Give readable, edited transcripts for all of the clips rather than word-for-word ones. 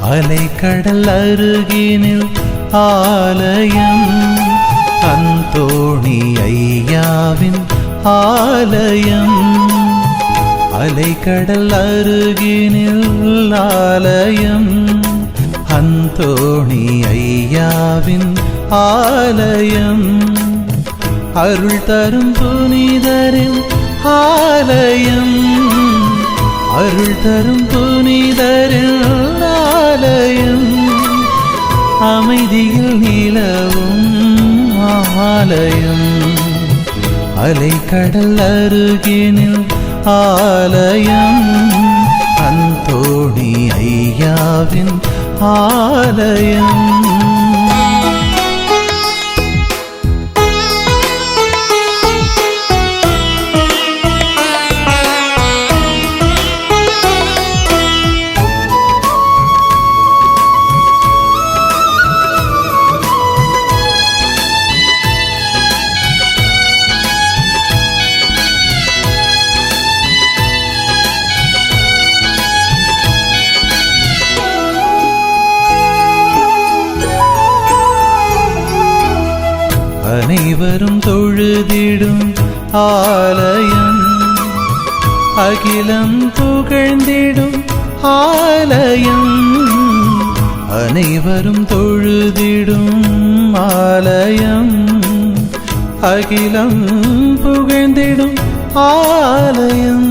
அலைக்கடல் அருகினில் ஆலயம், அந்தோணி ஐயாவின் ஆலயம். அலைக்கடல் அருகினில் ஆலயம், அந்தோணி ஐயாவின் ஆலயம். அருள் தரும் புனிதரின் ஆலயம், அருள் தரும் புனிதரின் ஆலயம். அமைதியில் நிலவும் ஆலயம், அலைக்கடல் அருகினில் ஆலயம், அந்தோணி ஐயாவின் ஆலயம். அனைவரும் தொழுதிடும் ஆலயம், அகிலம் புகழ்ந்திடும் ஆலயம். அனைவரும் தொழுதிடும் ஆலயம், அகிலம் புகழ்ந்திடும் ஆலயம்.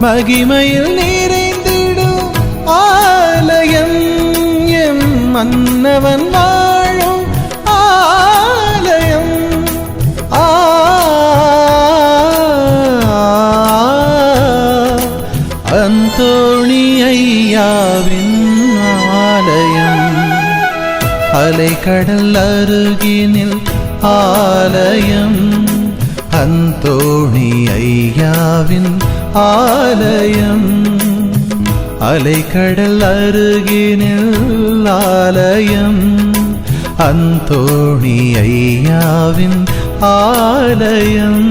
மகிமையில் நிறைந்திடும் ஆலயம், எம் மன்னவன் வாழும் ஆலயம். அந்தோணி ஐயாவின் ஆலயம், அலைக்கடல் அருகினில் ஆலயம், அந்தோணி ஐயாவின் ஆலயம். அலைக்கடல் அருகினில் ஆலயம், அந்தோணி ஐயாவின் ஆலயம்.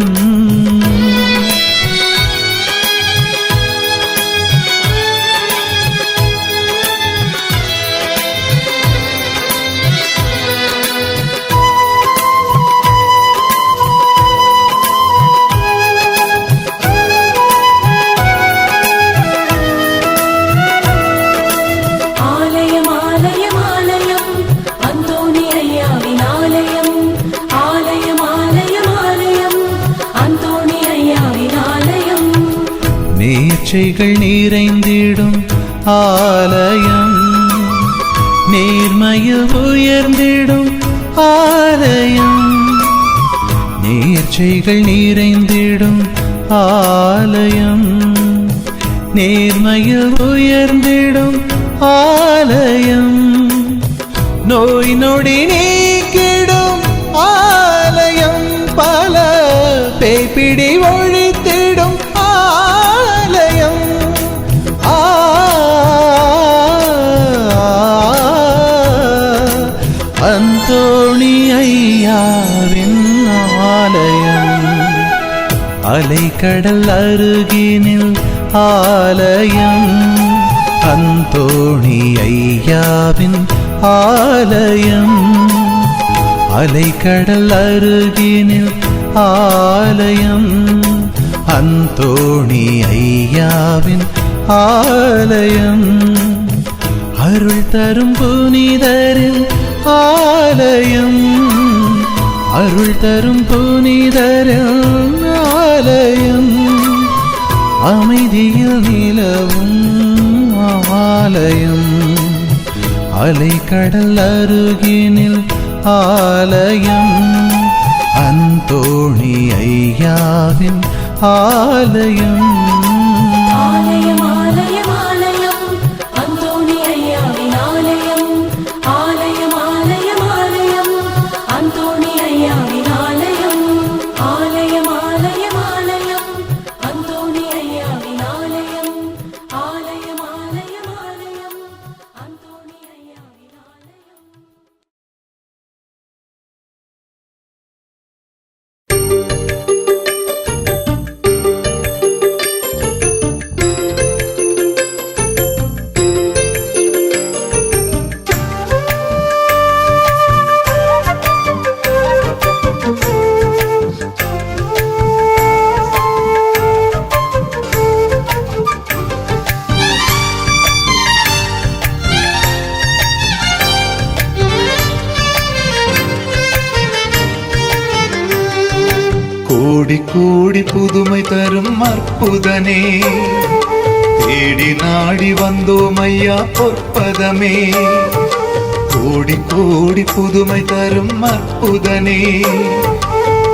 நீர்ச்சைகள் நிறைந்திடும் ஆலயம், நேர்மையில் உயர்ந்திடும் ஆலயம். நீர்ச்சைகள் நிறைந்திடும் ஆலயம், நேர்மையில் உயர்ந்திடும் ஆலயம். நோய் நொடி நீக்கிடும் ஆலயம், பல பேய்பிடி ஒழித்திடும் ஆலயம். அந்தோணி ஐயாவின் ஆலயம், அலைக்கடல் அருகினில் ஆலயம், அந்தோணி ஐயாவின் ஆலயம். அலைக்கடல் அருகினில் ஆலயம், அந்தோணி ஐயாவின் ஆலயம். அருள் தரும் புனிதரின் ஆலயம், அருள் தரும் புனிதரின் ஆலயம். அமைதியில் நிலவும் ஆலயம், அலைக்கடல் அருகினில் ஆலயம், அந்தோணி ஐயாவின் ஆலயம். ஆலயம் ஆலயம் ஆலயம் அந்தோணி ஐயாவின் ஆலயம். ஆலயம் ஆலயம் ஆலயம் அந்தோணி ஐயாவின் ஆலயம். ஆலயம் ஆலயம் ஆலயம் அந்தோணி ஐயாவின் ஆலயம். ஆலயம் ஆலயம் ஆலயம் அந்தோணி ஐயாவின் ஆலயம். கோடி கோடி புதுமை தரும் அற்புதனே, தேடி நாடி வந்தோம் ஐயா பொற்பதமே. கோடி கோடி புதுமை தரும் அற்புதனே,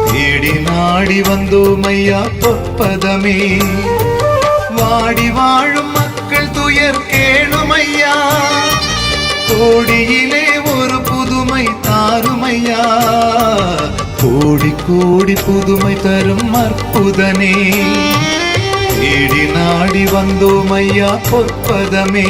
தேடி நாடி வந்தோம் ஐயா பொற்பதமே. வாடி வாழும் மக்கள் துயர் கேளும் ஐயா, கோடியிலே ஒரு புதுமை தாரும் ஐயா. கோடி கோடி புதுமை தரும் அற்புதனே, தேடி நாடி வந்தோம் ஐயா பொற்பதமே.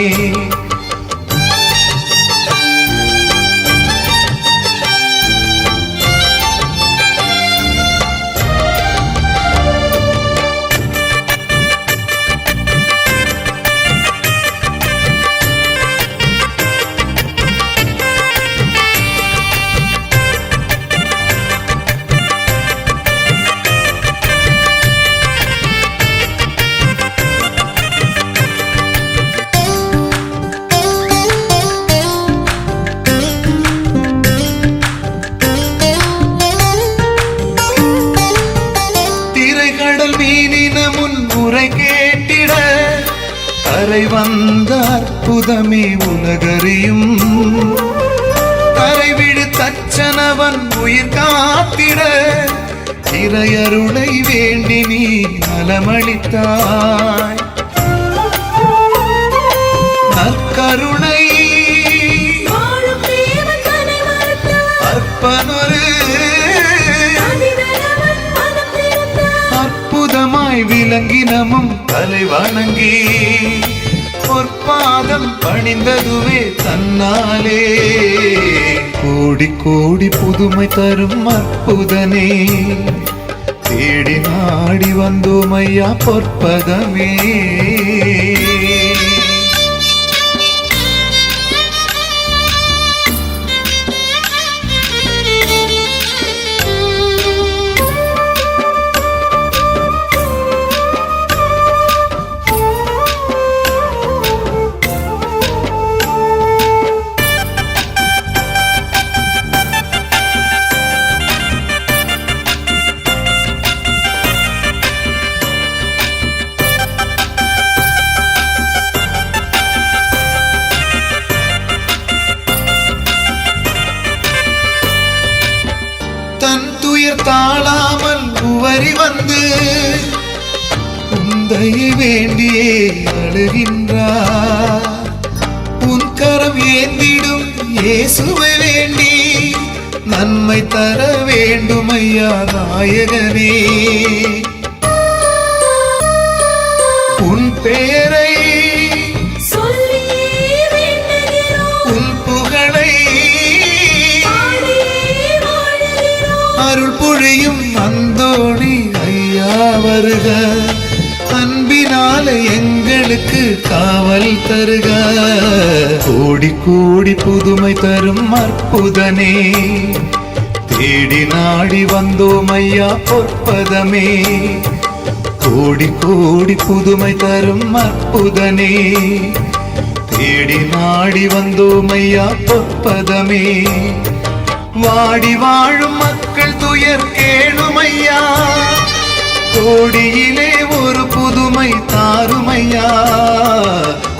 கேட்டிட கரை வந்த அற்புதமே உலகறியும், கரைவிடு தச்சனவன் உயிர் காத்திட இறையருளை வேண்டி நீ நலமளித்தாய். நற்கருணை அற்பனொரு விலங்கினமும் தலை வணங்கி பொற்பாதம் பணிந்ததுவே தன்னாலே. கோடி கோடி புதுமை தரும் அற்புதனே, தேடி நாடி வந்தோம் ஐயா பொற்பதமே. தாழாமல் உவரி வந்து உந்தையை வேண்டியே அழுகின்றார். உன் கரம் ஏந்திடும் இயேசுவை வேண்டி நன்மை தர வேண்டும் ஐயா நாயகனே. உன் பெயரை உன் புகழை அருள் பொழியும் அந்தோணி ஐயா வருக, அன்பினாலே எங்களுக்கு காவல் தருக. கோடி கோடி புதுமை தரும் அற்புதனே, தேடி நாடி வந்தோம் ஐயா பொற்பதமே. கோடி கோடி புதுமை தரும் அற்புதனே, தேடி நாடி வந்தோம் ஐயா பொற்பதமே. வாடி வாழும் மக்கள் துயர் கேளும் ஐயா, கோடியிலே ஒரு புதுமை தாரும் ஐயா.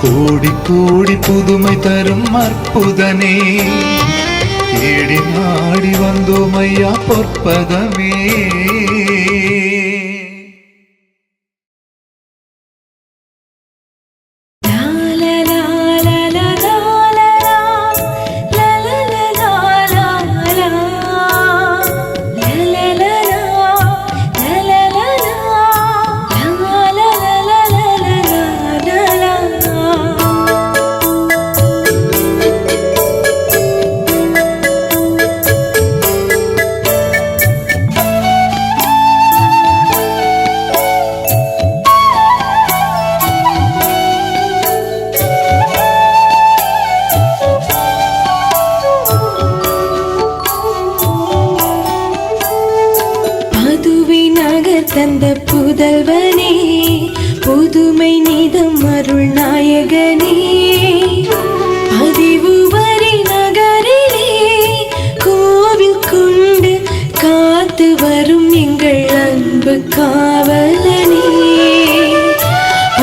கோடி கோடி புதுமை தரும் அற்புதனே, தேடி நாடி வந்தோம் ஐயா பொற்பதமே. காவலனே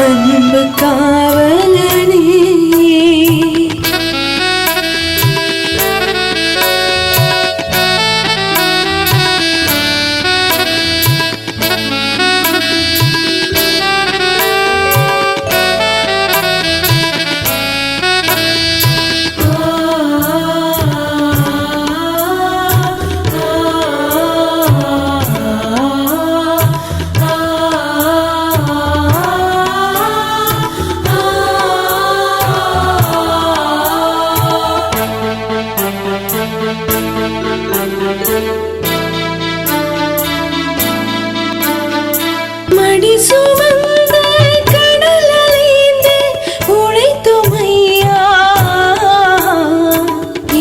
அன்பு காவலனே மடி சுமந்த கடலலைந்து உழைத்தோமையா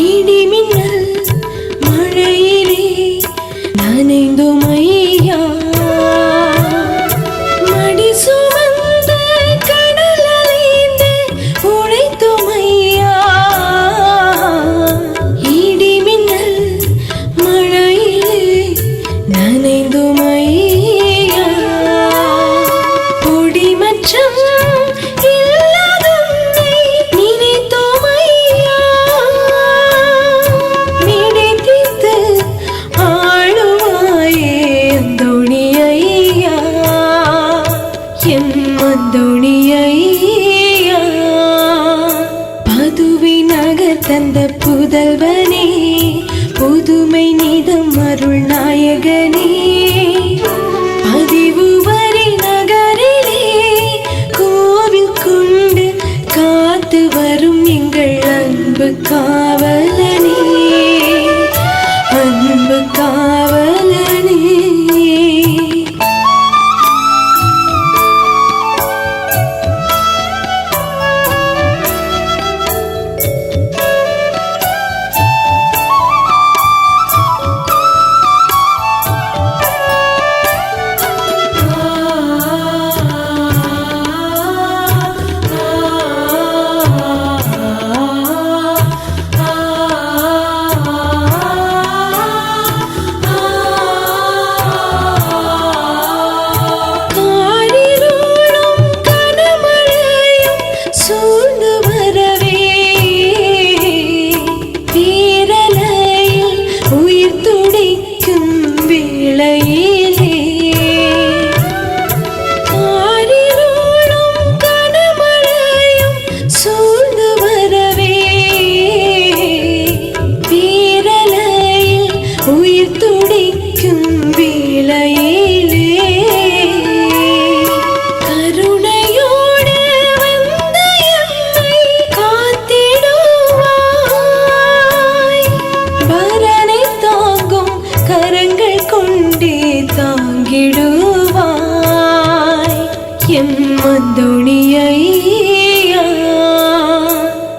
இடி மின்னல் மழையிலே நனைந்தோமையா மடி சுமந்த கடலலைந்து உழைத்தோமையா இடி மின்னல் மழையிலே நனைந்தோமையா தந்த புதல்வனே புதுமை நிதம் அருள் நாயகனே பதிவு வரி நகரிலே கோவில் கொண்டு காத்து வரும் எங்கள் அன்பு காவலனே அன்பு காவலனே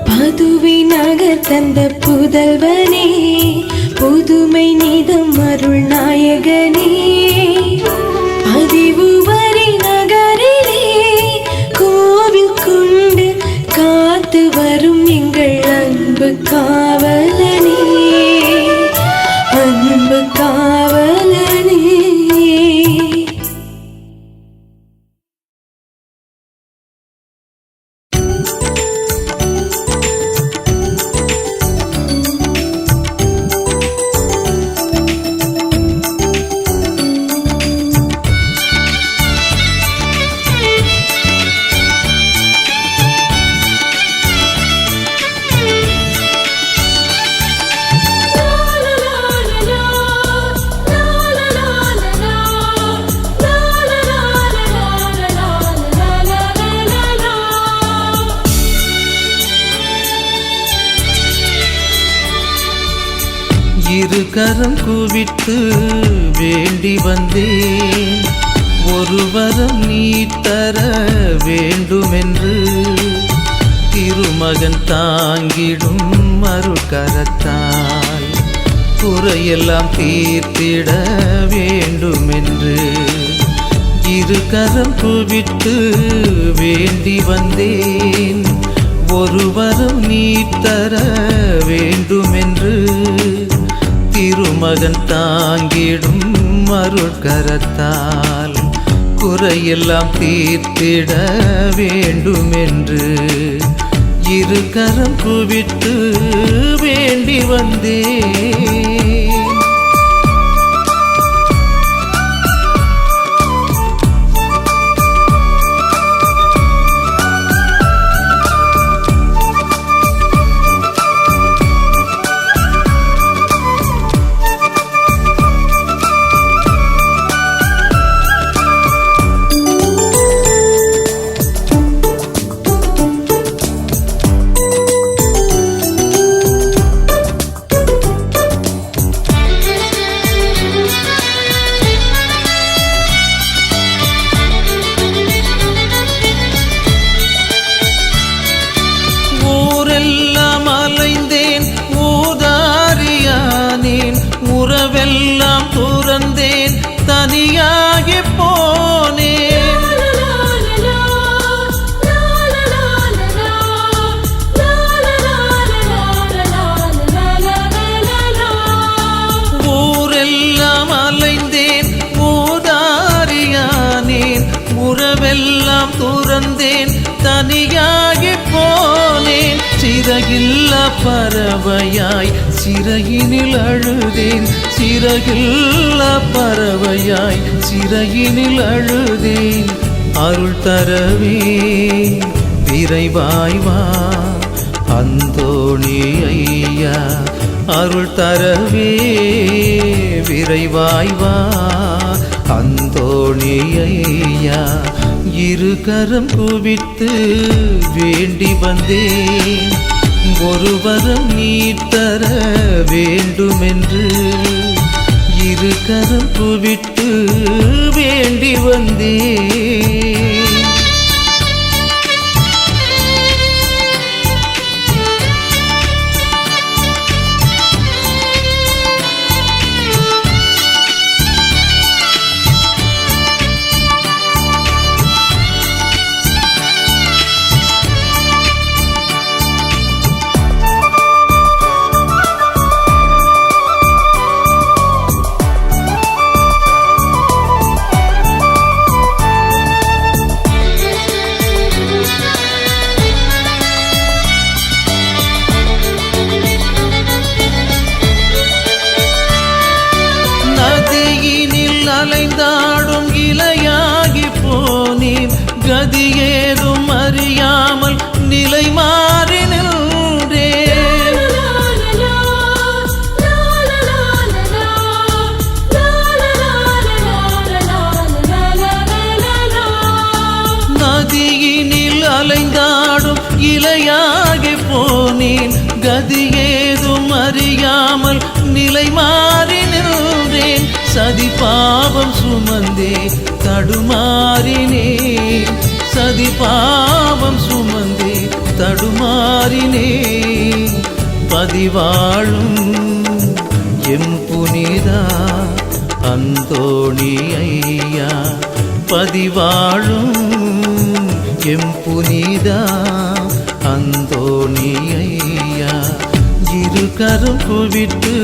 பதுவி நகர் தந்த புதல்வனே புதுமை நிதம் அருள் நாயகனே பதிவு வரி நகரிலே கோவில் கொண்டு காத்து வரும் எங்கள் அன்பு காவலனே அன்பு காவலனே இரு கரம் குவித்து வேண்டி வந்தேன் ஒரு வரம் நீ தர வேண்டுமென்று திருமகன் தாங்கிடும் மறுகரத்தால் குறையெல்லாம் தீர்த்திட வேண்டுமென்று இரு கரம் குவித்து வேண்டி வந்தேன் ஒரு வரம் நீ தர வேண்டுமென்று திருமகன் தாங்கிடும் அருட்கரத்தால் குறையெல்லாம் தீர்த்திட வேண்டுமென்று இரு கரம் குவித்து வேண்டி வந்தேன். உறவெல்லாம் துறந்தேன், தனியாகி போனேன். ஊரெல்லாம் அலைந்தேன், ஊதாரியானேன். உறவெல்லாம் துறந்தேன், தனியாகி போனேன். சிறகில்ல பறவையாய் சிறையினில் அழுதேன். சிறகில்ல பறவையாய் சிறையினில் அழுதேன். அருள் தரவே விரைவாய் வா அந்தோணி ஐயா. அருள் தரவே விரைவாய் வா அந்தோணி ஐயா. இரு கரம் குவித்து வேண்டி வந்தேன். ஒரு வரம் நீ தர வேண்டுமென்று இரு கரம் குவித்து வேண்டி வந்தேன். அலைந்தாடும் இலையாகி போனேன். கதி ஏதும் அறியாமல் நிலை மாறி நின்றேன். நதியினில் அலைந்தாடும் இலையாகி போனேன். கதி ஏதும் அறியாமல் நிலை மாறி நின்றேன். சதி பாவம் சுமந்தே தடுமாறினேன். சதி பாவம் சுமந்தே தடுமாறினேன். பதிவாழும் எம் புனிதா அந்தோணி ஐயா. பதிவாழும் எம் புனிதா அந்தோணி ஐயா. இரு கரம் குவித்து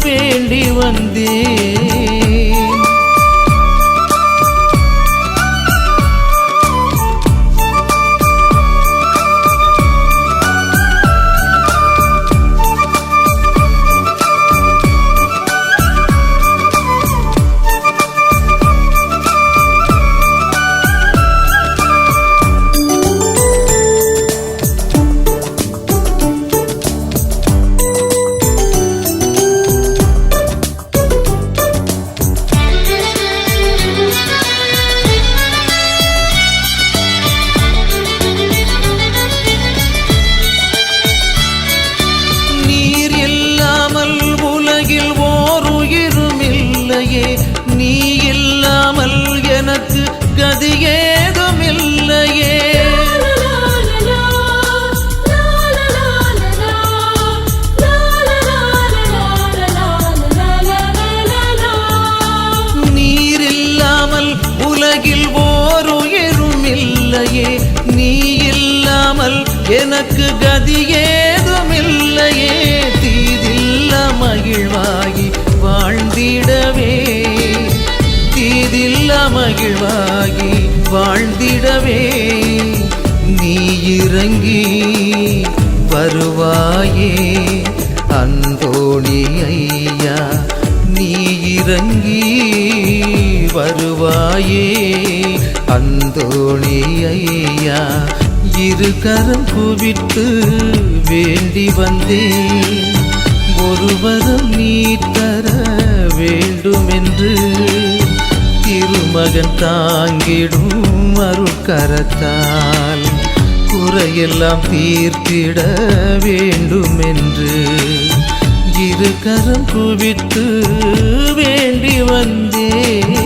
வேண்டி வந்தேன். நீ இல்லாமல் எனக்கு கதி ஏதுமில்லையே. நீர் இல்லாமல் உலகில் ஓருயிரும் இல்லையே. நீ இல்லாமல் எனக்கு கதி ஏதுமில்லையே. தீதில்ல மகிழ்வாகி வாழ்ந்திடவே, தீதில் எல்லாம் மகிழ்வாகி வாழ்ந்திடவே நீ இறங்கி வருவாயே அந்தோணி ஐயா நீ இறங்கி வருவாயே அந்தோணி ஐயா இரு கரம் குவித்து வேண்டி வந்தேன் ஒருவரும் நீ தர வேண்டுமென்று திருமகன் தாங்கிடும் அருட்கரத்தால் குறையெல்லாம் தீர்த்திட வேண்டுமென்று இரு கரம் குவித்து வேண்டி வந்தேன்.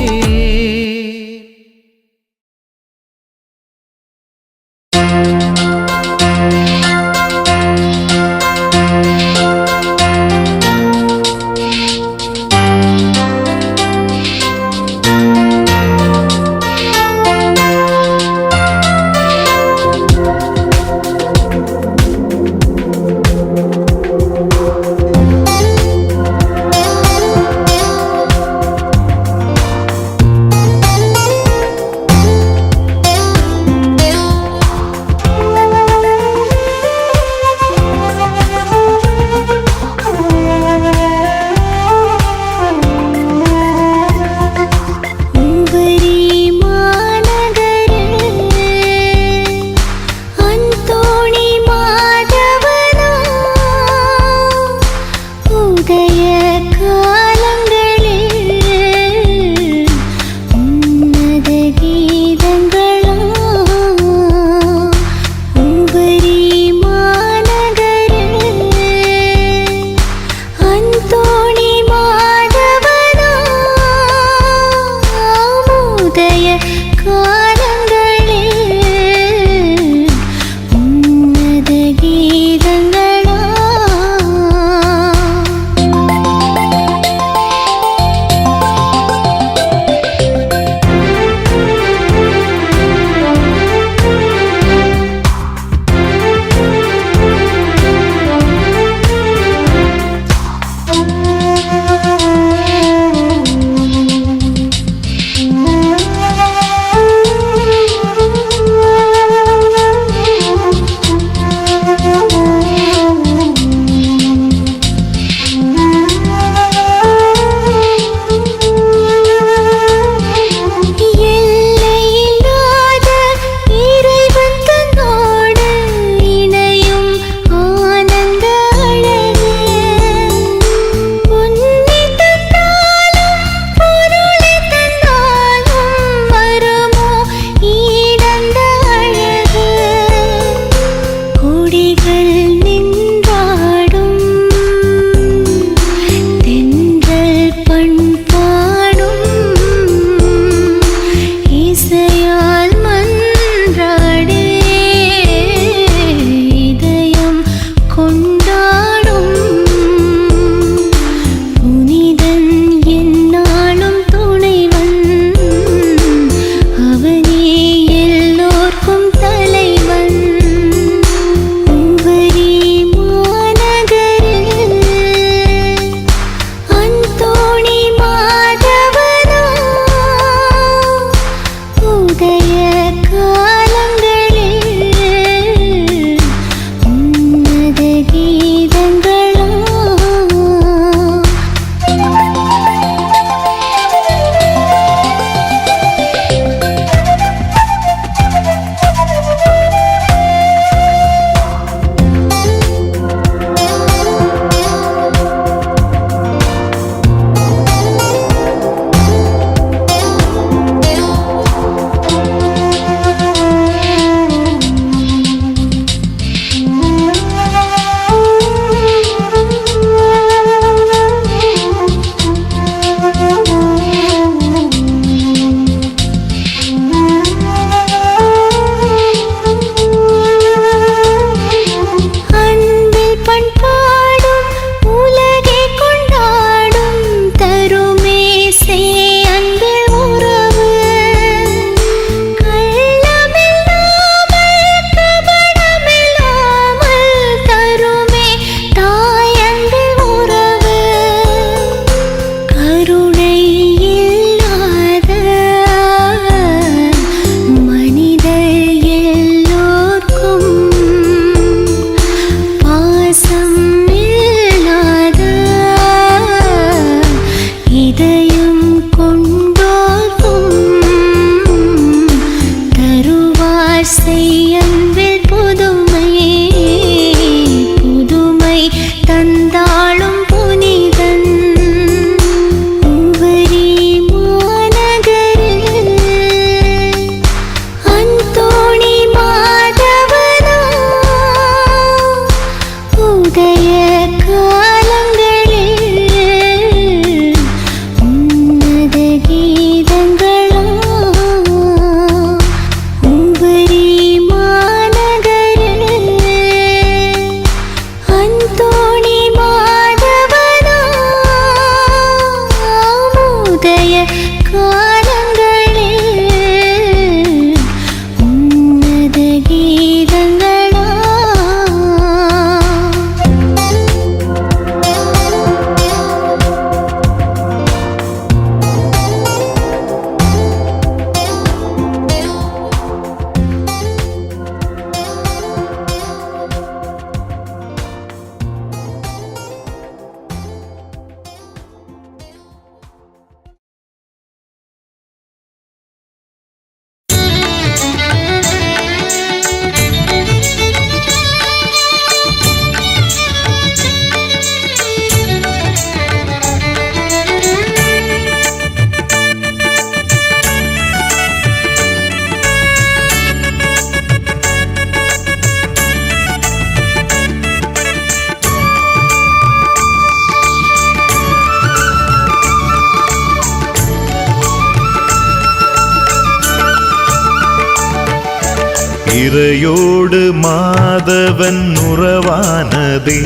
இறையோடு மாதவன் உறவானதே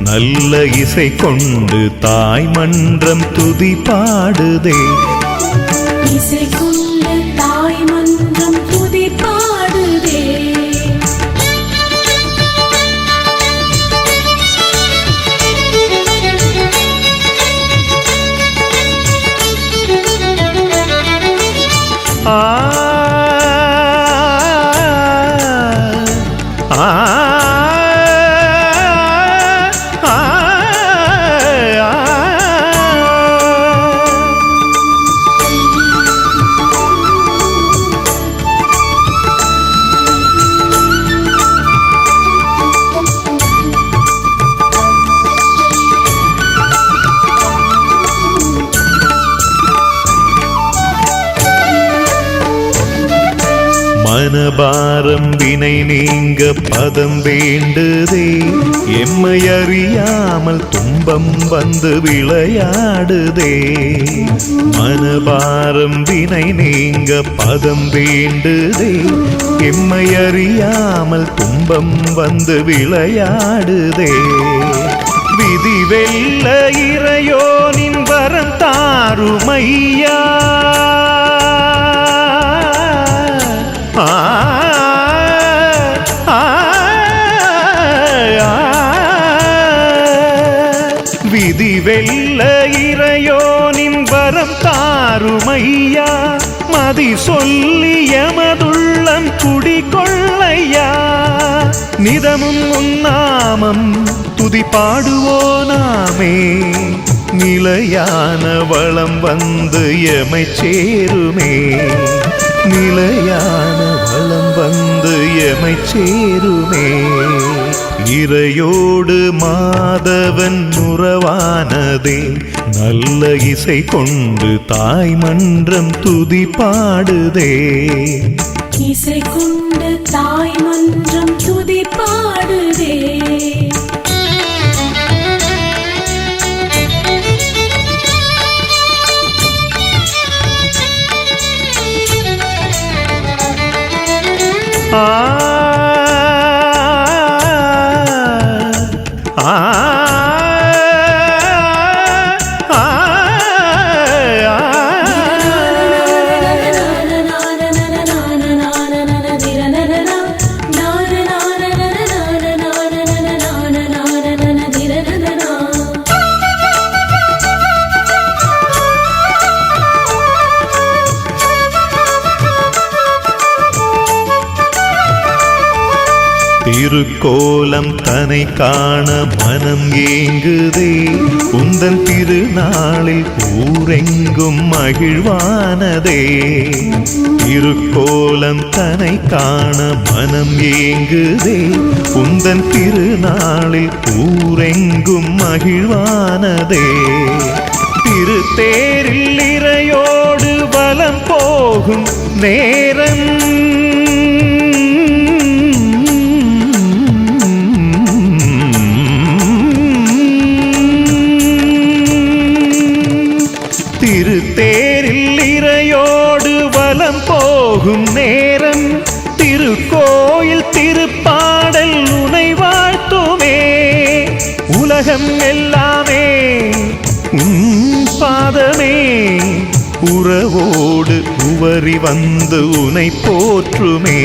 நல்ல இசை கொண்டு தாய் மன்றம் துதி பாடுதே. இசை கொண்டு தாய் மன்றம் துதி பாடுதே. மனபாரம் வினை நீங்க பதம் வேண்டுதே. எம்மை அறியாமல் துன்பம் வந்து விளையாடுதே. மனபாரம் வினை நீங்க பதம் வேண்டுதே. எம்மை அறியாமல் துன்பம் வந்து விளையாடுதே. விதி வெல்ல இறையோனின் வரம் தாருமையா. விதி வெல்ல இறையோனின் வரம் தாருமையா. மதி சொல்லி எமதுள்ளம் குடிகொள்ளையா. நிதமும் உன்னாமம் துதி பாடுவோனாமே. நிலையான வளம் வந்து எமை சேருமே. நிலையான வளம் வந்து எமை சேருமே. இறையோடு மாதவன் உறவானதே நல்ல இசை கொண்டு தாய் மன்றம் துதி பாடுதே. இசை கொண்டு தாய் மன்றம் துதி பாடுதே. திருக்கோலம் தனை காண மனம் ஏங்குதே. உந்தன் திருநாளில் ஊரெங்கும் மகிழ்வானதே. திருக்கோலம் தனை காண மனம் ஏங்குதே. உந்தன் திருநாளில் ஊரெங்கும் மகிழ்வானதே. திருத்தேரில் இறையோடு வலம் போகும் நேரம். திருத்தேரில் இறையோடு வலம் போகும் நேரம். திருக்கோயில் திருப்பாடல் உனை வாழ்த்துமே. உலகம் எல்லாமே உன் பாதமே. உறவோடு உவரி வந்து உனை போற்றுமே.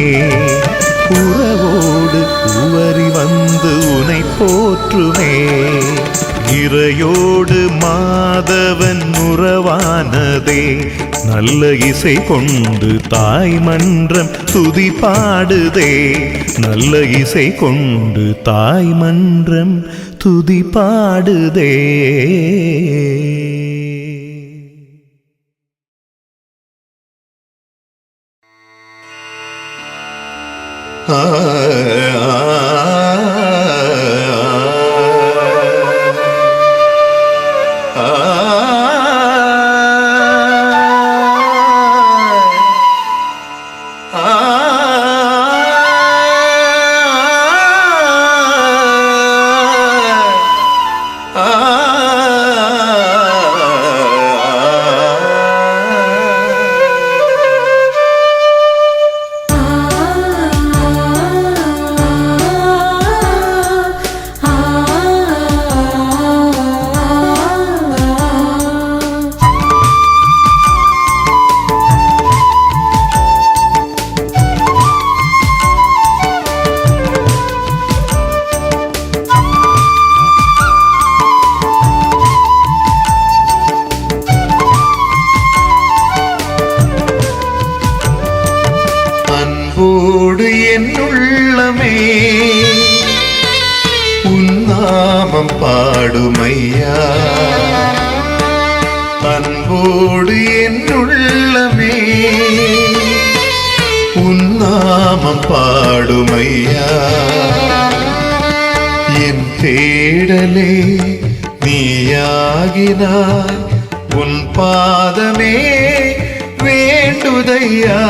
உறவோடு உவரி வந்து உனை போற்றுமே. இறையோடு மாதவன் உறவானதே நல்ல இசை கொண்டு தாய் மன்றம் துதி பாடுதே. நல்ல இசை கொண்டு தாய் மன்றம் துதி பாடுதே. அன்போடு என் உள்ளமே உன் நாமம் பாடுமையா. அன்போடு என் உள்ளமே உன் நாமம் பாடுமையா. என் தேடலே நீயாகினாய் உன் பாதமே வேண்டுதையா.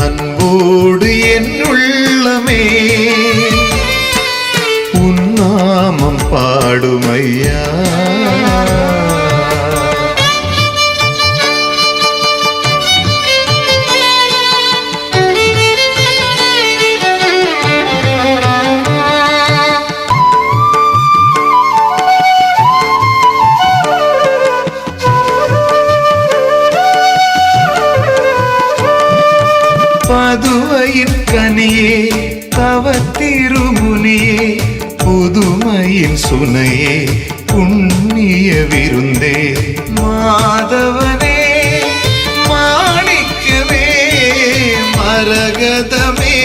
அன்போடு என் உள்ளமே உன் நாமம் பாடுமையா. பதுவையின் கனியே தவத்திருமுனியே புதுமையின் சுனையே புண்ணிய விருந்தே. மாதவனே மாணிக்கமே மரகதமே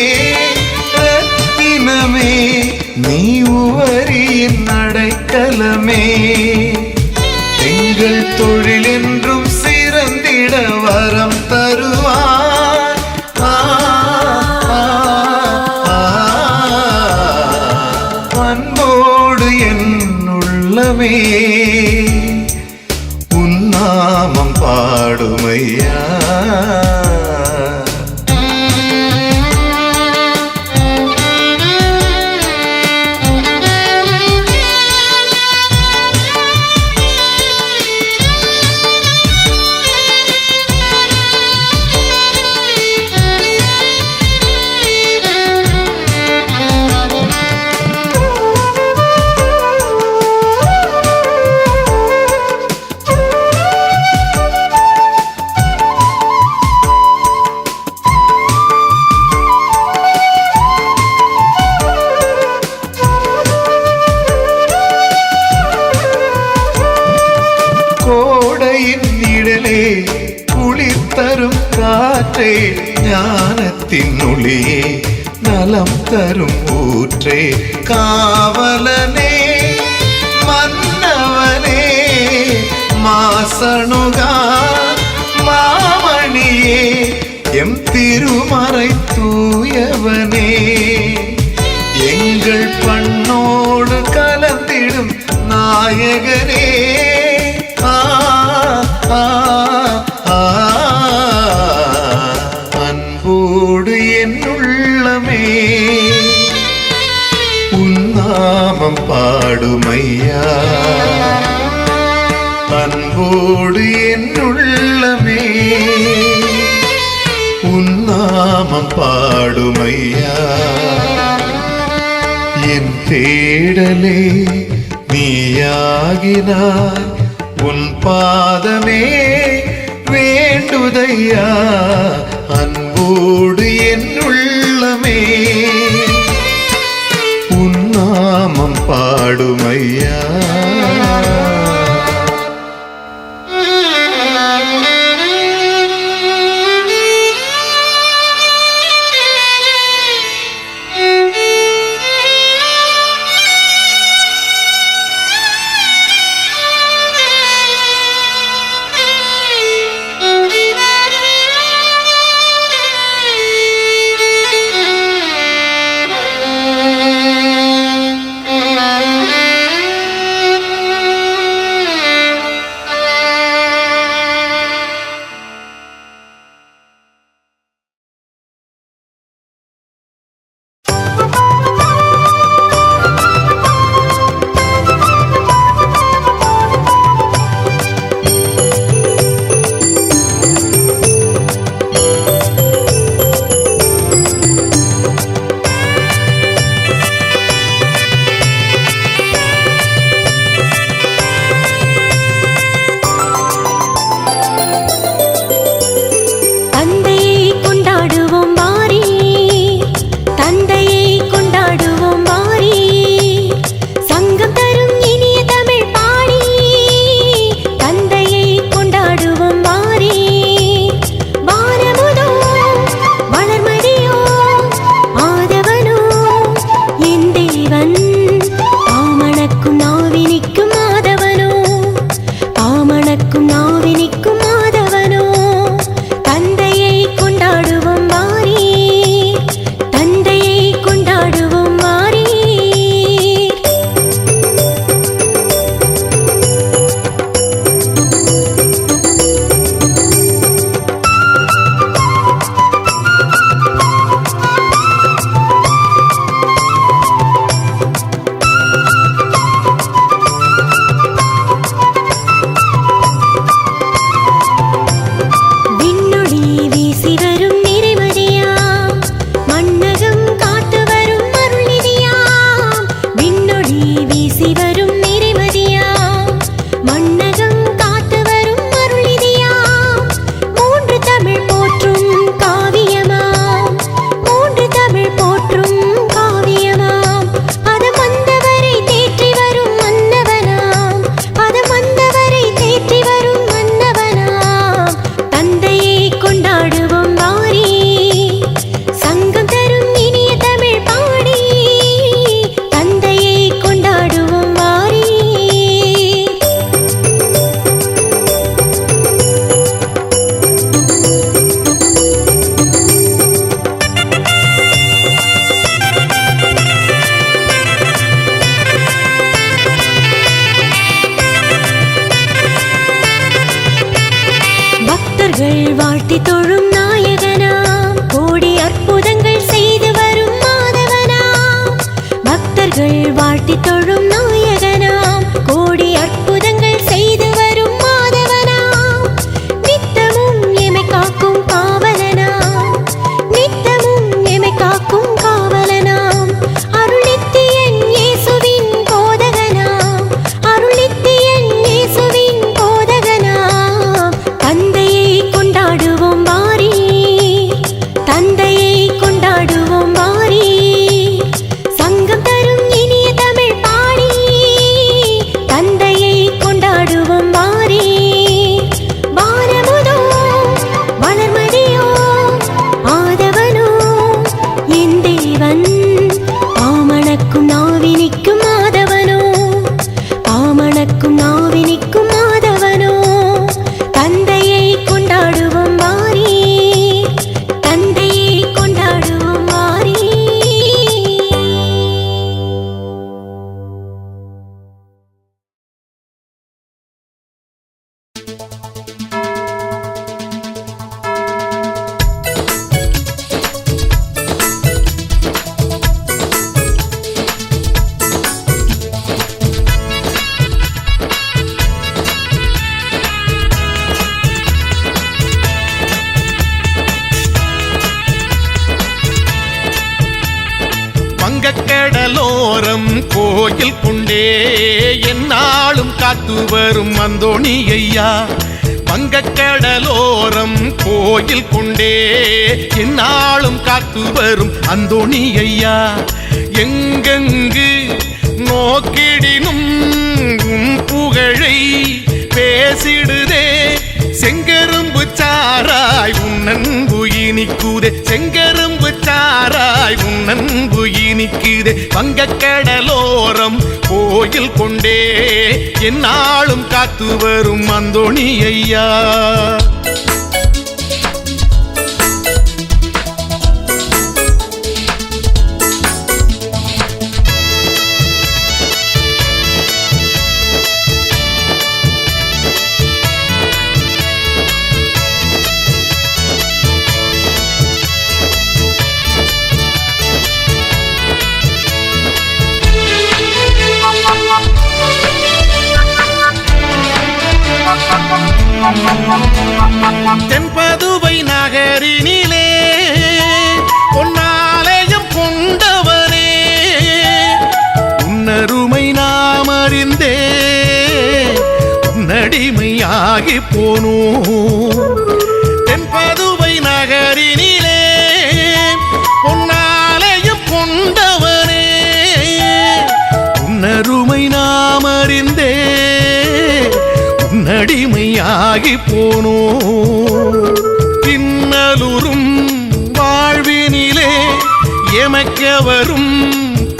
ரத்தினமே நீ உவரியின் அடைக்கலமே. எங்கள் தொழில் என்றும் சிறந்திட வரம் தருவார். அன்போடு என் உள்ளமே உன் நாமம் பாடுமையா. கோடையின் நிழலே குளிர் தரும் காற்றே ஞானத்தின் ஒளியே நலம் தரும் ஊற்றே. காவலனே மன்னவனே மாசணுகா மாமணியே எம் திருமறை தூயவனே. எங்கள் பண்ணோடு கலந்திடும் நாயகனே. அன்போடு என் உள்ளமே உன் நாமம் பாடுமையா. அன்போடு என் உள்ளமே உன் நாமம் பாடுமையா. என் தேடலே நீயாகினாய் உன் பாதமே வேண்டுதையா. அன்போடு என் உள்ளமே உன் நாமம் பாடுமையா. தொழும் நாயகனாம், கோடி அற்புதங்கள் செய்து வரும் மாதவனாம். பக்தர்கள் வாழ்த்தி தொழும் நாயகனாம், கோடி அற்புதங்கள் செய்து வரும் மாதவனாம். நித்தமும் எமை காக்கும் காவலனாம், நித்தமும் எமை காக்கும் காவலனாம். அருள் நித்தியன் இயேசுவின் போதகனாம், அருள் நித்தியன் இயேசுவின் போதகனாம். தந்தையை கொண்டாடுவோம் வாரி, தந்தையை கொண்டாடுவோம் வாரி. சங்கம் தரும் இனிய தமிழ் பாடி, தந்தையை கொண்டாடுவோம் வாரி. வானமுதோ வளர்மதியோ ஆதவனோ என் தேவன், பாமணக்கும் நாவினிக்கும் ஆதவனோ, பாமணக்கும் நாவினிக்கும் ஆதவனோ. தந்தையை கொண்டாடுவோம் வாரி, தந்தையை கொண்டாடுவோம் வாரி. வங்கக்கடலோரம் கோயில் கொண்டே என்னாலும் காத்து வரும் அந்தோணி ஐயா. வங்கக்கடலோரம் கோயில் கொண்டே என்னாலும் காத்து வரும் அந்தோணி ஐயா. எங்கெங்கு நோக்கிடினும் உன் புகழை பேசிடுதே, செங்கரும்பு சாராய் உன்னன்பு இனிக்குதே, செங்கரும்பு சாராய் உன்னன்பு இனிக்குதே. வங்கக்கடலோரம் கோயில் கொண்டே என்னாலும் காத்து வரும் அந்தோணி ஐயா. தென்பதுவை நகரினிலே பொன்னாலயம் கொண்டவனே, உன்னருமை நாம் அறிந்தே உன்னடிமையாகி போனோம். தென்பதுவை நகரினிலே பொன்னாலயம் கொண்டவனே, உன்னருமை நாம் அறிந்தே உன்னடிமையாகி போனோ. இன்னலுறும் வாழ்வினிலே எமக்கவரும்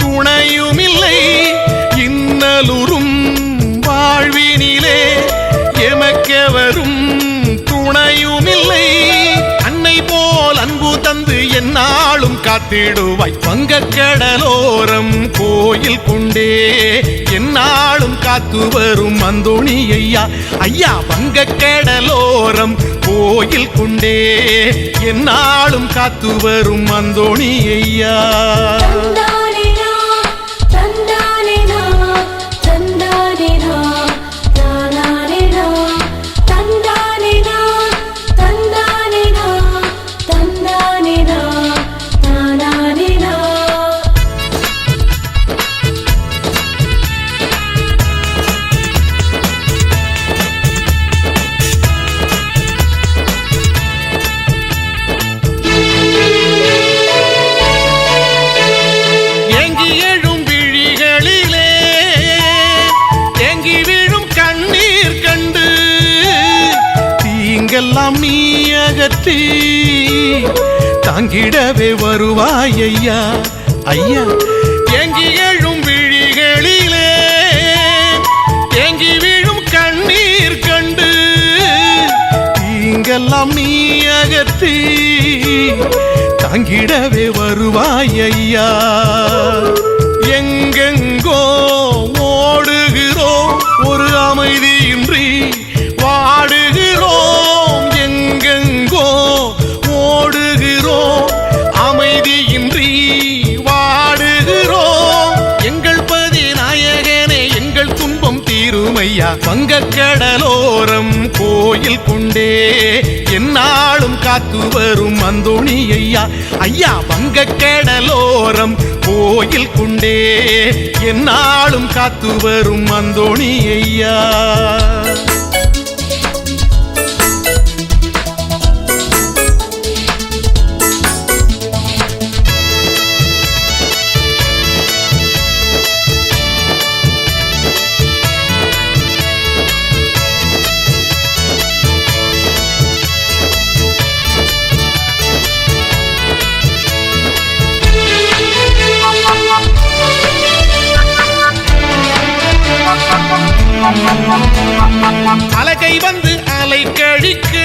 துணையுமில்லை, இன்னலுறும் வாழ்வினிலே எமக்கவரும் துணையுமில்லை. அன்னை போல் அன்பு தந்து என்னாலும் காத்திடுவாய். வங்கக்கடலோரம் கோயில் கொண்டே என்னாலும் காத்து வரும் அந்தோணி ஐயா. ஐயா வங்கக்கடலோரம் கோயில் கொண்டே என்னாலும் காத்து வரும் அந்தோணி ஐயா. தந்தானேனா தந்தானேனா தந்தானேனா தானானேனா தந்தானேனா தந்தானேனா தந்தானேனா தானானேனா. எல்லாம் நீ அகற்றி தாங்கிடவே வருவாய் ஐயா. ஐயா ஏங்கி எழும் விழிகளிலே ஏங்கி விழும் கண்ணீர் கண்டு தீங்கெல்லாம் நீ அகற்றி தாங்கிடவே வருவாய் ஐயா. எங்கெங்கோ ஓடுகிறோம் ஒரு அமைதியின்றி வாடுகிறோம், எங்கெங்கோ வங்கக்கடலோரம் கோயில் கொண்டே என்னாலும் காத்து வரும் அந்தோணி ஐயா. ஐயா வங்கக்கடலோரம் கோயில் கொண்டே என்னாலும் காத்து வரும் அந்தோணி ஐயா. அலகை வந்து அலை கழிக்க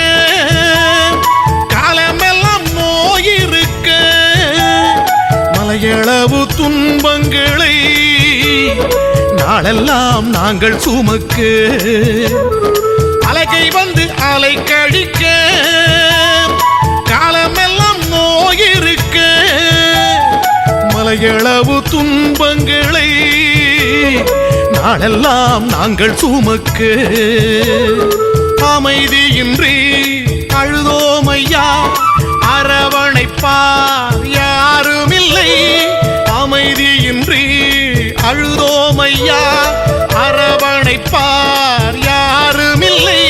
காலமெல்லாம் நோயிருக்க மலையளவு துன்பங்களை நாளெல்லாம் நாங்கள் சுமக்க. அலகை வந்து அலை கழிக்க காலமெல்லாம் நோயிருக்க மலையளவு துன்பங்களை நாளெல்லாம் நாங்கள் சுமக்க. அமைதியின்றி அழுதோமையா அரவணைப்பார் யாருமில்லை. அமைதியின்றி அழுதோமையா அரவணைப்பார் யாருமில்லை.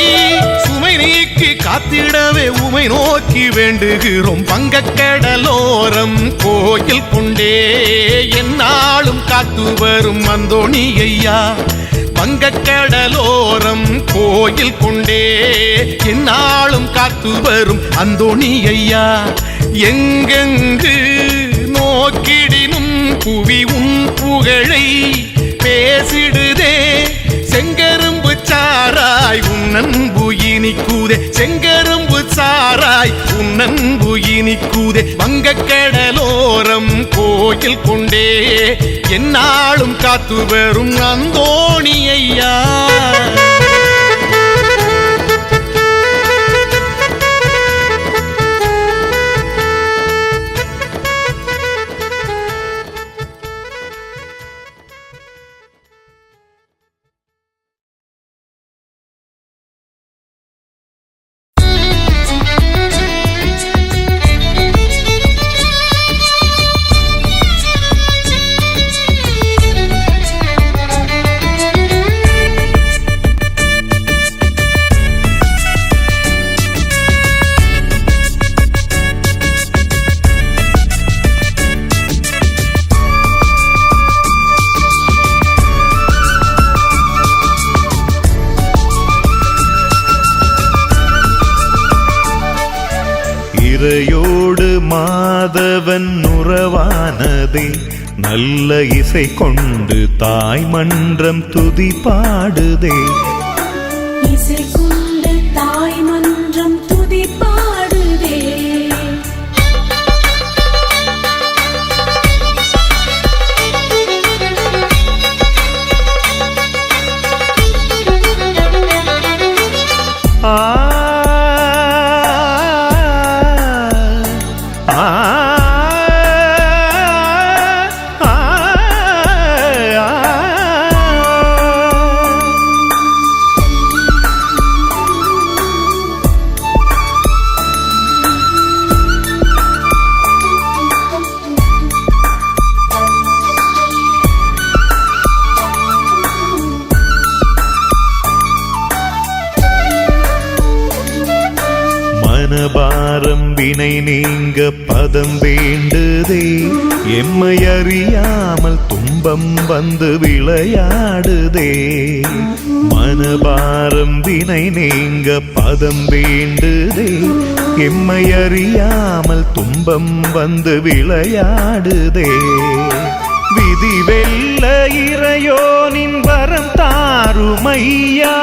சுமை நீக்கி காத்திடவே உமை நோக்கி வேண்டுகிறோம். வங்கக்கடலோரம் கோயில் கொண்டே என்னாலும் காத்து வரும் அந்தோணி ஐயா. வங்கக்கடலோரம் கோயில் கொண்டே என்னாலும் காத்து வரும் அந்தோணி ஐயா. எங்கெங்கு நோக்கிடினும் புவி உன் புகழை பேசிடுதே. செங்கரும்பு சாராய் உன்னன்பு இனிக்குதே. செங்கரும்பு சாராய் உன்னன்பு இனிக்குதே. வங்கக்கடலோரம் கோயில் கொண்டே என்னாலும் காத்து வரும் அந்தோணி ஐயா. இறையோடு மாதவன் உறவானதே நல்ல இசை கொண்டு தாய் மன்றம் துதி பாடுதே. இசை கொண்டு தாய் மன்றம் துதி பாடுதே. மனபாரம் வினை நீங்க பதம் வேண்டுதே. எம்மை அறியாமல் துன்பம் வந்து விளையாடுதே. மனபாரம் வினை நீங்க பதம் வேண்டுதே. எம்மை அறியாமல் துன்பம் வந்து விளையாடுதே. விதி வெல்ல இறையோனின் வரம் தாருமையா.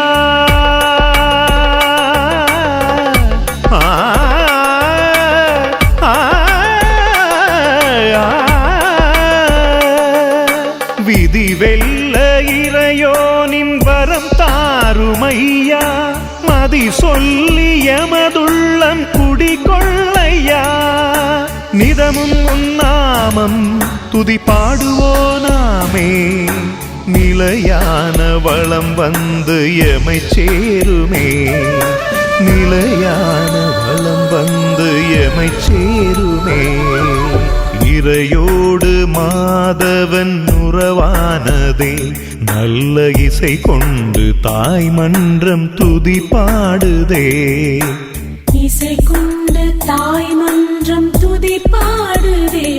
விதி வெல்ல இறையோனின் வரம் தாருமையா. மதி சொல்லி எமதுள்ளம் குடிகொள்ளையா. நிதமும் உன்னாமம் துதி பாடுவோனாமே. நில நிலையான வளம் வந்து எமை சேருமே, நிலையான வளம் வந்து எமை சேருமே. இறையோடு மாதவன் உறவானதே, நல்ல இசை கொண்டு தாய் மன்றம் துதி பாடுதே. இசை கொண்டு தாய் மன்றம் துதி பாடுதே.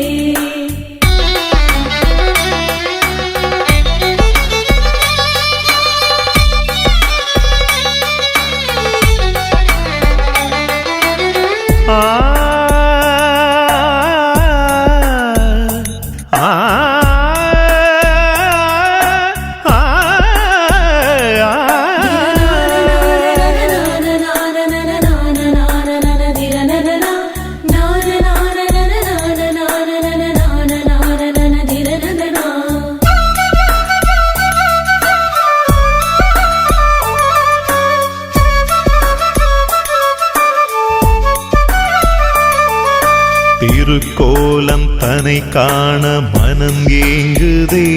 திருக்கோலம் தனை காண மனம் ஏங்குதே,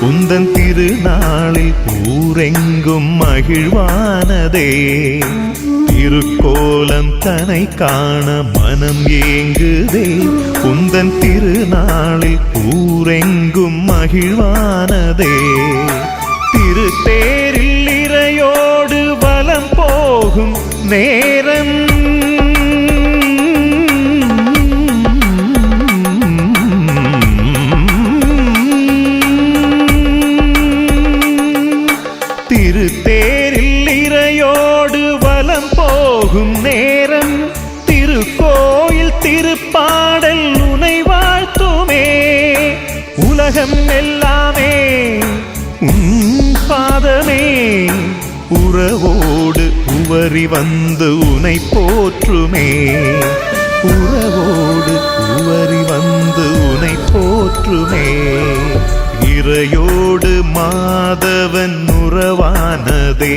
உந்தன் திருநாளில் ஊரெங்கும் மகிழ்வானதே. திருக்கோலம் தனை காண மனம் ஏங்குதே, உந்தன் திருநாளில் ஊரெங்கும் மகிழ்வானதே. திருத்தேரில் இறையோடு வலம் போகும் நேரம், திருத்தேரில் இறையோடு வலம் போகும் நேரம், திருக்கோயில் திருப்பாடல் உனை வாழ்த்துமே. உலகம் எல்லாமே உன் பாதமே, உறவோடு உவரி வந்து உனை போற்றுமே. உறவோடு உவரி வந்து உனை போற்றுமே. இறையோடு மாதவன் உறவானதே,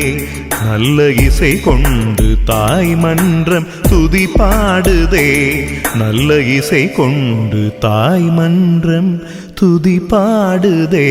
நல்ல இசை கொண்டு தாய் மன்றம் துதி பாடுதே. நல்ல இசை கொண்டு தாய் மன்றம் துதி பாடுதே.